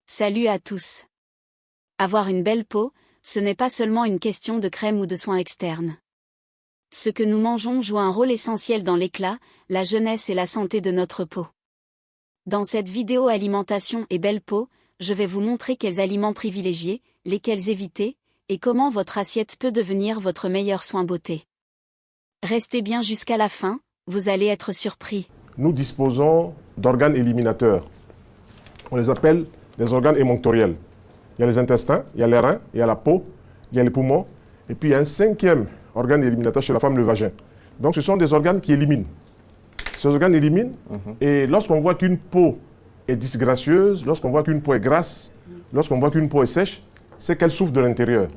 Salut à tous. Avoir une belle peau, ce n'est pas seulement une question de crème ou de soins externes. Ce que nous mangeons joue un rôle essentiel dans l'éclat, la jeunesse et la santé de notre peau. Dans cette vidéo alimentation et belle peau, je vais vous montrer quels aliments privilégier, lesquels éviter, et comment votre assiette peut devenir votre meilleur soin beauté. Restez bien jusqu'à la fin, vous allez être surpris. Nous disposons d'organes éliminateurs. On les appelle des organes émonctoriels. Il y a les intestins, il y a les reins, il y a la peau, il y a les poumons, et puis il y a un cinquième organe éliminateur chez la femme, le vagin. Donc ce sont des organes qui éliminent. Ces organes éliminent, et lorsqu'on voit qu'une peau est disgracieuse, lorsqu'on voit qu'une peau est grasse, lorsqu'on voit qu'une peau est sèche, c'est qu'elle souffre de l'intérieur.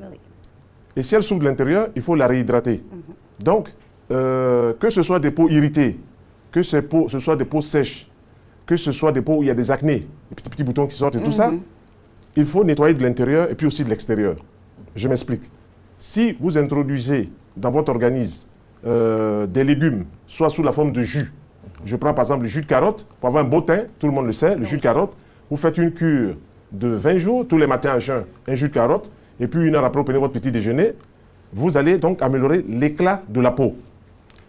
Et si elle souffre de l'intérieur, il faut la réhydrater. Donc, que ce soit des peaux irritées, que ce soit des peaux sèches, que ce soit des peaux où il y a des acnés, des petits boutons qui sortent et tout ça, il faut nettoyer de l'intérieur et puis aussi de l'extérieur. Je m'explique. Si vous introduisez dans votre organisme des légumes, soit sous la forme de jus, je prends par exemple le jus de carotte, pour avoir un beau teint, tout le monde le sait, le jus de carotte, vous faites une cure de 20 jours, tous les matins à jeun, un jus de carotte, et puis une heure après, vous prenez votre petit déjeuner, vous allez donc améliorer l'éclat de la peau.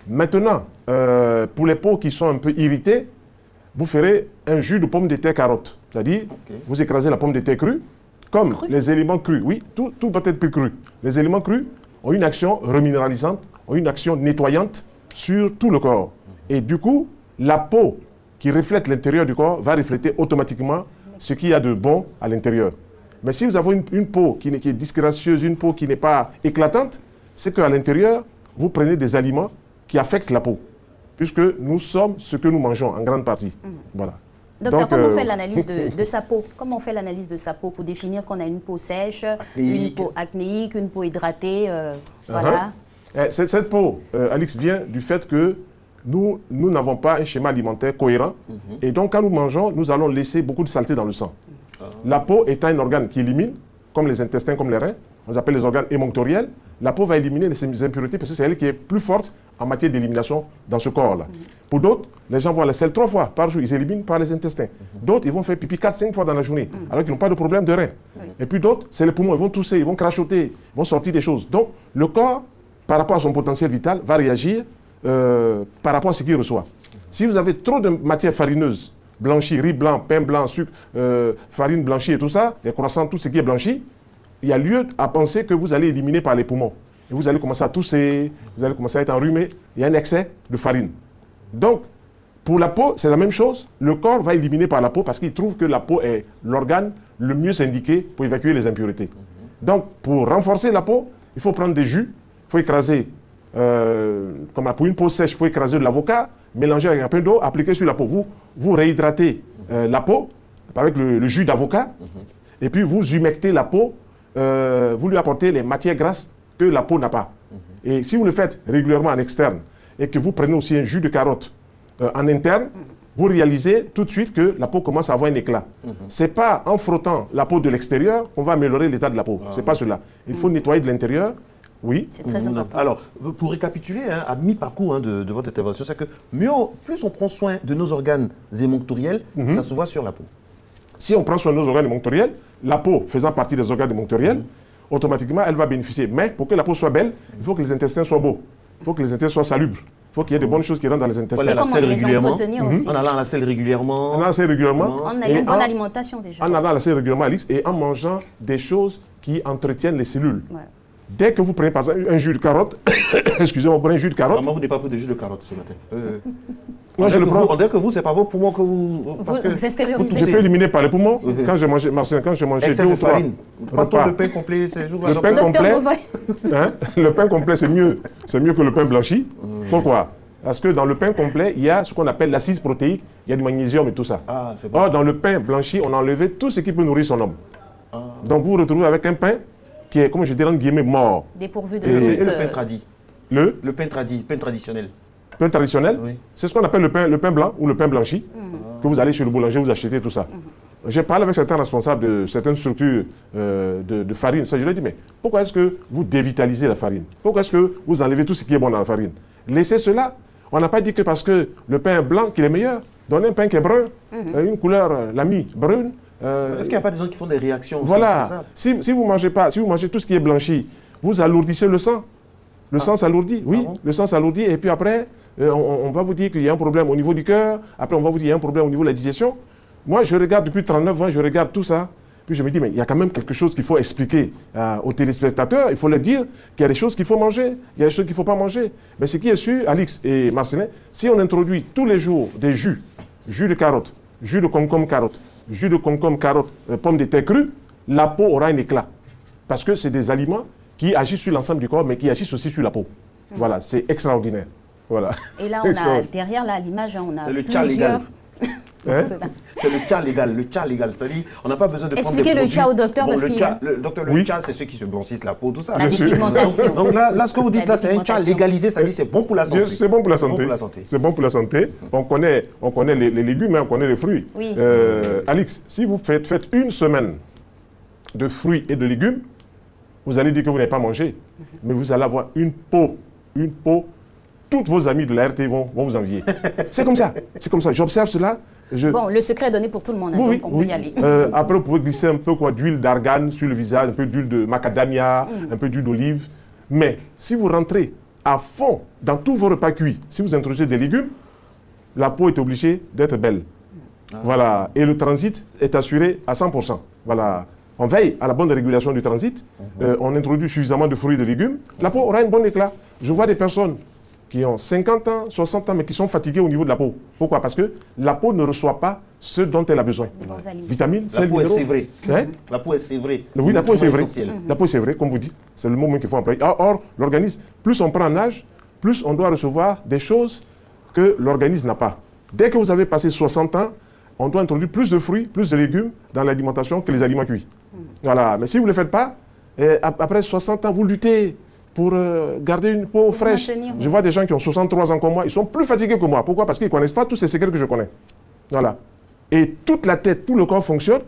Maintenant, pour les peaux qui sont un peu irritées, vous ferez un jus de pomme de terre carotte. C'est-à-dire, vous écrasez la pomme de terre crue, comme les éléments crus. Oui, tout doit être cru. Les éléments crus ont une action reminéralisante, ont une action nettoyante sur tout le corps. Et du coup, la peau qui reflète l'intérieur du corps va refléter automatiquement ce qu'il y a de bon à l'intérieur. Mais si vous avez une peau qui est disgracieuse, une peau qui n'est pas éclatante, c'est qu'à l'intérieur, vous prenez des aliments qui affectent la peau, puisque nous sommes ce que nous mangeons en grande partie. Voilà. Docteur, comment on fait l'analyse de sa peau? Comment on fait l'analyse de sa peau pour définir qu'on a une peau sèche, une peau acnéique, une peau hydratée, voilà. Cette peau, Alix, vient du fait que nous n'avons pas un schéma alimentaire cohérent. Et donc, quand nous mangeons, nous allons laisser beaucoup de saleté dans le sang. La peau étant un organe qui élimine, comme les intestins, comme les reins, on appelle les organes émonctoriels, la peau va éliminer les impuretés parce que c'est elle qui est plus forte en matière d'élimination dans ce corps-là. Pour d'autres, les gens vont à la selle 3 fois par jour, ils éliminent par les intestins. D'autres, ils vont faire pipi 4-5 fois dans la journée, alors qu'ils n'ont pas de problème de rein. Et puis d'autres, c'est les poumons, ils vont tousser, ils vont crachoter, ils vont sortir des choses. Donc, le corps, par rapport à son potentiel vital, va réagir par rapport à ce qu'il reçoit. Si vous avez trop de matière farineuse, blanchie, riz blanc, pain blanc, sucre, farine blanchie et tout ça, les croissants, tout ce qui est blanchi, il y a lieu à penser que vous allez éliminer par les poumons. Et vous allez commencer à tousser, vous allez commencer à être enrhumé. Il y a un excès de farine. Donc, pour la peau, c'est la même chose. Le corps va éliminer par la peau parce qu'il trouve que la peau est l'organe le mieux indiqué pour évacuer les impuretés. Donc, pour renforcer la peau, il faut prendre des jus, il faut écraser, comme pour une peau sèche, il faut écraser de l'avocat, mélanger avec un peu d'eau, appliquer sur la peau. Vous réhydratez la peau avec le jus d'avocat, et puis vous humectez la peau, vous lui apportez les matières grasses que la peau n'a pas. Et si vous le faites régulièrement en externe, et que vous prenez aussi un jus de carotte en interne, vous réalisez tout de suite que la peau commence à avoir un éclat. Ce n'est pas en frottant la peau de l'extérieur qu'on va améliorer l'état de la peau. Ce n'est pas cela. Il faut nettoyer de l'intérieur. Oui. C'est très important. Alors, pour récapituler, à mi-parcours de votre intervention, c'est que plus on prend soin de nos organes émonctoriels, ça se voit sur la peau. Si on prend soin de nos organes émonctoriels, la peau faisant partie des organes émonctoriels, automatiquement, elle va bénéficier. Mais pour que la peau soit belle, il faut que les intestins soient beaux. Il faut que les intestins soient salubres. Il faut qu'il y ait de bonnes choses qui rentrent dans les intestins. Voilà, la selle régulièrement. En allant à la selle régulièrement. En allant à la selle régulièrement. En ayant une bonne alimentation déjà. En allant à la selle régulièrement, Alice, et en mangeant des choses qui entretiennent les cellules. Ouais. Dès que vous prenez par exemple un jus de carotte, excusez-moi, vous prenez un jus de carotte. Maman, vous n'avez pas pris de jus de carotte ce matin. Moi, je le prends. On dirait que vous, c'est pas vos poumons que vous. Vous extériorisez. Je peux éliminer par les poumons. Quand j'ai mangé, Marcel, quand j'ai mangé excès de farine. Pas trop de pain complet ces jours-là. Le pain complet, c'est mieux que le pain blanchi. Pourquoi? Parce que dans le pain complet, il y a ce qu'on appelle l'assise protéique, il y a du magnésium et tout ça. Or, dans le pain blanchi, on a enlevé tout ce qui peut nourrir son homme. Donc, vous vous retrouvez avec un pain qui est, comme je dirais, entre guillemets, mort. Dépourvu de et le pain tradit. Le pain traditionnel. Pain traditionnel, oui. C'est ce qu'on appelle le pain blanc ou le pain blanchi, que vous allez chez le boulanger, vous achetez tout ça. J'ai parlé avec certains responsables de certaines structures de farine. Ça, je leur ai dit, mais pourquoi est-ce que vous dévitalisez la farine? Pourquoi est-ce que vous enlevez tout ce qui est bon dans la farine? Laissez cela. On n'a pas dit que parce que le pain blanc qu'il est meilleur. Donnez un pain qui est brun, une couleur, la mie brune, Est-ce qu'il n'y a pas des gens qui font des réactions aussi, Voilà. Si vous mangez pas, si vous mangez tout ce qui est blanchi, vous alourdissez le sang. Le sang s'alourdit, oui. Le sang s'alourdit et puis après, on va vous dire qu'il y a un problème au niveau du cœur. Après, on va vous dire qu'il y a un problème au niveau de la digestion. Moi, je regarde depuis 39 ans, je regarde tout ça. Puis je me dis, mais il y a quand même quelque chose qu'il faut expliquer aux téléspectateurs. Il faut leur dire qu'il y a des choses qu'il faut manger, il y a des choses qu'il ne faut pas manger. Mais ce qui est sûr, Alix et Marcelin, si on introduit tous les jours des jus de carotte, jus de concombre carotte, jus de concombre carotte, pommes de terre crues, la peau aura un éclat. Parce que c'est des aliments qui agissent sur l'ensemble du corps, mais qui agissent aussi sur la peau. Voilà, c'est extraordinaire. Voilà. Et là, on a derrière l'image, on a légal. Hein? C'est le tcha légal, C'est-à-dire, on n'a pas besoin de prendre des Expliquez le produits. tcha au docteur, Bon, parce qu'il y a- le docteur, le tcha, c'est ceux qui se blanchissent la peau, tout ça. La dépigmentation. Donc là, ce que vous dites là, c'est un tcha dépigmentation. légalisé, ça dit c'est bon pour la santé. C'est bon pour la santé. Bon pour la santé. C'est bon pour la santé. On connaît les légumes, hein, on connaît les fruits. Oui. Alix, si vous faites une semaine de fruits et de légumes, vous allez dire que vous n'avez pas mangé. Mais vous allez avoir une peau. Toutes vos amis de la RT vont vous envier. C'est comme ça. J'observe cela. Bon, le secret est donné pour tout le monde, hein, Oui, donc on peut y aller. après, vous pouvez glisser un peu d'huile d'argan sur le visage, un peu d'huile de macadamia, un peu d'huile d'olive. Mais si vous rentrez à fond dans tous vos repas cuits, si vous introduisez des légumes, la peau est obligée d'être belle. Voilà. Et le transit est assuré à 100%. Voilà. On veille à la bonne régulation du transit. On introduit suffisamment de fruits et de légumes. La peau aura un bon éclat. Je vois des personnes qui ont 50 ans, 60 ans, mais qui sont fatiguées au niveau de la peau. Pourquoi? Parce que la peau ne reçoit pas ce dont elle a besoin. Vitamines, La sel, peau est minéraux. sévrée. Hein? La peau est sévrée. Oui, la peau est sévrée. Essentiel. La peau est sévrée, comme vous dites. C'est le mot même qu'il faut employer. Or, l'organisme, plus on prend en âge, plus on doit recevoir des choses que l'organisme n'a pas. Dès que vous avez passé 60 ans, on doit introduire plus de fruits, plus de légumes dans l'alimentation que les aliments cuits. Voilà. Mais si vous ne le faites pas, après 60 ans, vous luttez pour garder une peau fraîche. maintenir, oui. Je vois des gens qui ont 63 ans comme moi, ils sont plus fatigués que moi. Pourquoi? Parce qu'ils ne connaissent pas tous ces secrets que je connais. Voilà. Et toute la tête, tout le corps fonctionne.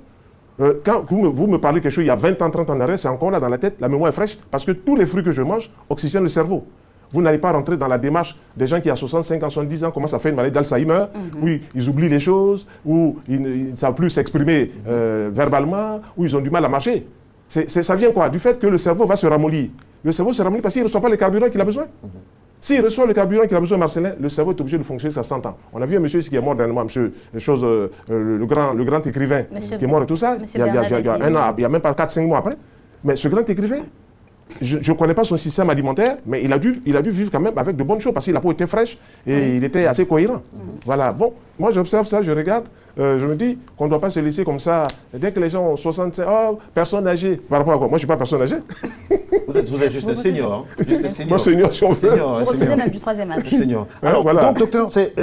Quand vous me parlez quelque chose il y a 20 ans, 30 ans d'arrêt, c'est encore là dans la tête, la mémoire est fraîche, parce que tous les fruits que je mange oxygènent le cerveau. Vous n'allez pas rentrer dans la démarche des gens qui, à 65 ans, 70 ans, commencent à faire une maladie d'Alzheimer, où ils oublient les choses, où ils ne savent plus s'exprimer verbalement, où ils ont du mal à marcher. Ça vient quoi? Du fait que le cerveau va se ramollir. Le cerveau se ramollit parce qu'il ne reçoit pas le carburant qu'il a besoin. S'il reçoit le carburant qu'il a besoin, Marcelin, le cerveau est obligé de fonctionner à 100 ans. On a vu un monsieur ici qui est mort dernièrement, le grand écrivain Monsieur qui est mort et tout ça, il y a un an, il n'y a même pas 4-5 mois après. Mais ce grand écrivain, je ne connais pas son système alimentaire, mais il a dû vivre quand même avec de bonnes choses parce que la peau était fraîche et il était assez cohérent. Voilà. Bon, moi j'observe ça, je regarde, je me dis qu'on ne doit pas se laisser comme ça. Dès que les gens ont 65, oh, personne âgée. Par rapport à quoi? Moi je ne suis pas personne âgée. Vous êtes juste un senior. Hein? Juste un senior. Moi senior, si on veut. Senior, Vous refusez même du troisième âge. Senior. Alors, voilà. donc, docteur, c'est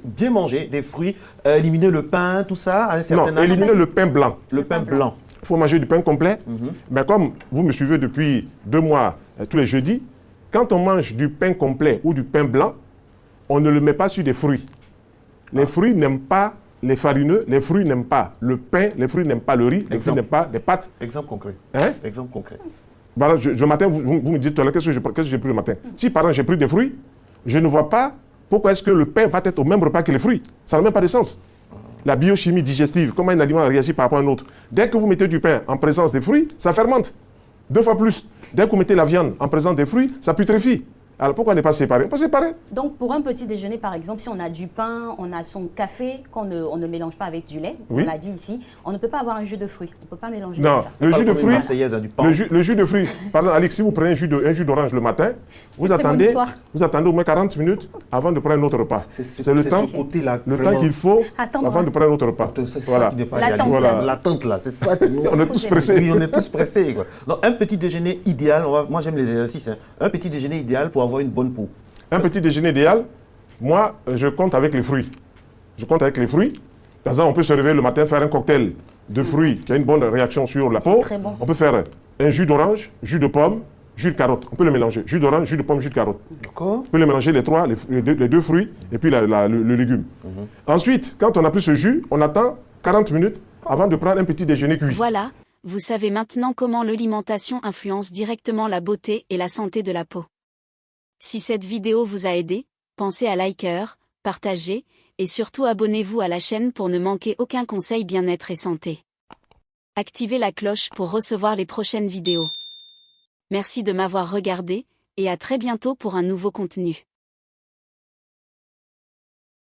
bien manger des fruits, éliminer le pain, tout ça, à un certain Non, âge. éliminer le pain blanc. Le pain blanc. Il faut manger du pain complet. Mais comme vous me suivez depuis 2 mois, tous les jeudis, quand on mange du pain complet ou du pain blanc, on ne le met pas sur des fruits. Les fruits n'aiment pas les farineux, les fruits n'aiment pas le pain, les fruits n'aiment pas le riz, les fruits n'aiment pas des pâtes. Exemple concret. Hein? Exemple concret. Voilà, le matin, vous me dites tout à l'heure, qu'est-ce que j'ai pris le matin? Si par exemple j'ai pris des fruits, je ne vois pas pourquoi est-ce que le pain va être au même repas que les fruits. Ça n'a même pas de sens. La biochimie digestive, comment un aliment réagit par rapport à un autre. Dès que vous mettez du pain en présence des fruits, ça fermente. 2 fois plus. Dès que vous mettez la viande en présence des fruits, ça putréfie. Alors pourquoi ne pas séparer? On peut séparer. Donc, pour un petit déjeuner, par exemple, si on a du pain, on a son café, on ne mélange pas avec du lait, Oui. on l'a dit ici, on ne peut pas avoir un jus de fruits. On ne peut pas mélanger Non, tout ça. le jus de fruits, Marseillaise, hein, du pain. le jus de fruits. Par exemple, Alix, si vous prenez un jus d'orange le matin, vous attendez au moins 40 minutes avant de prendre un autre repas. C'est le temps, ce côté-là, le vraiment. temps qu'il faut Attendre, avant hein. de prendre un autre repas. C'est Voilà. ça qui n'est pas L'attente, réalisé. là. L'attente, là, c'est ça. que nous- On est tous pressés. Oui, on est tous pressés. Quoi. Donc, un petit déjeuner idéal, moi j'aime les exercices, hein. Un petit déjeuner idéal pour avoir une bonne peau. Un petit déjeuner idéal, moi, je compte avec les fruits. Je compte avec les fruits. Par exemple, on peut se réveiller le matin, faire un cocktail de fruits qui a une bonne réaction sur la peau. très bon. On peut faire un jus d'orange, jus de pomme, jus de carotte. On peut le mélanger. Jus d'orange, jus de pomme, jus de carotte. D'accord. On peut les mélanger les trois, les deux fruits et puis le légume. Ensuite, quand on a pris ce jus, on attend 40 minutes avant de prendre un petit déjeuner cuit. Voilà, vous savez maintenant comment l'alimentation influence directement la beauté et la santé de la peau. Si cette vidéo vous a aidé, pensez à liker, partager, et surtout abonnez-vous à la chaîne pour ne manquer aucun conseil bien-être et santé. Activez la cloche pour recevoir les prochaines vidéos. Merci de m'avoir regardé, et à très bientôt pour un nouveau contenu.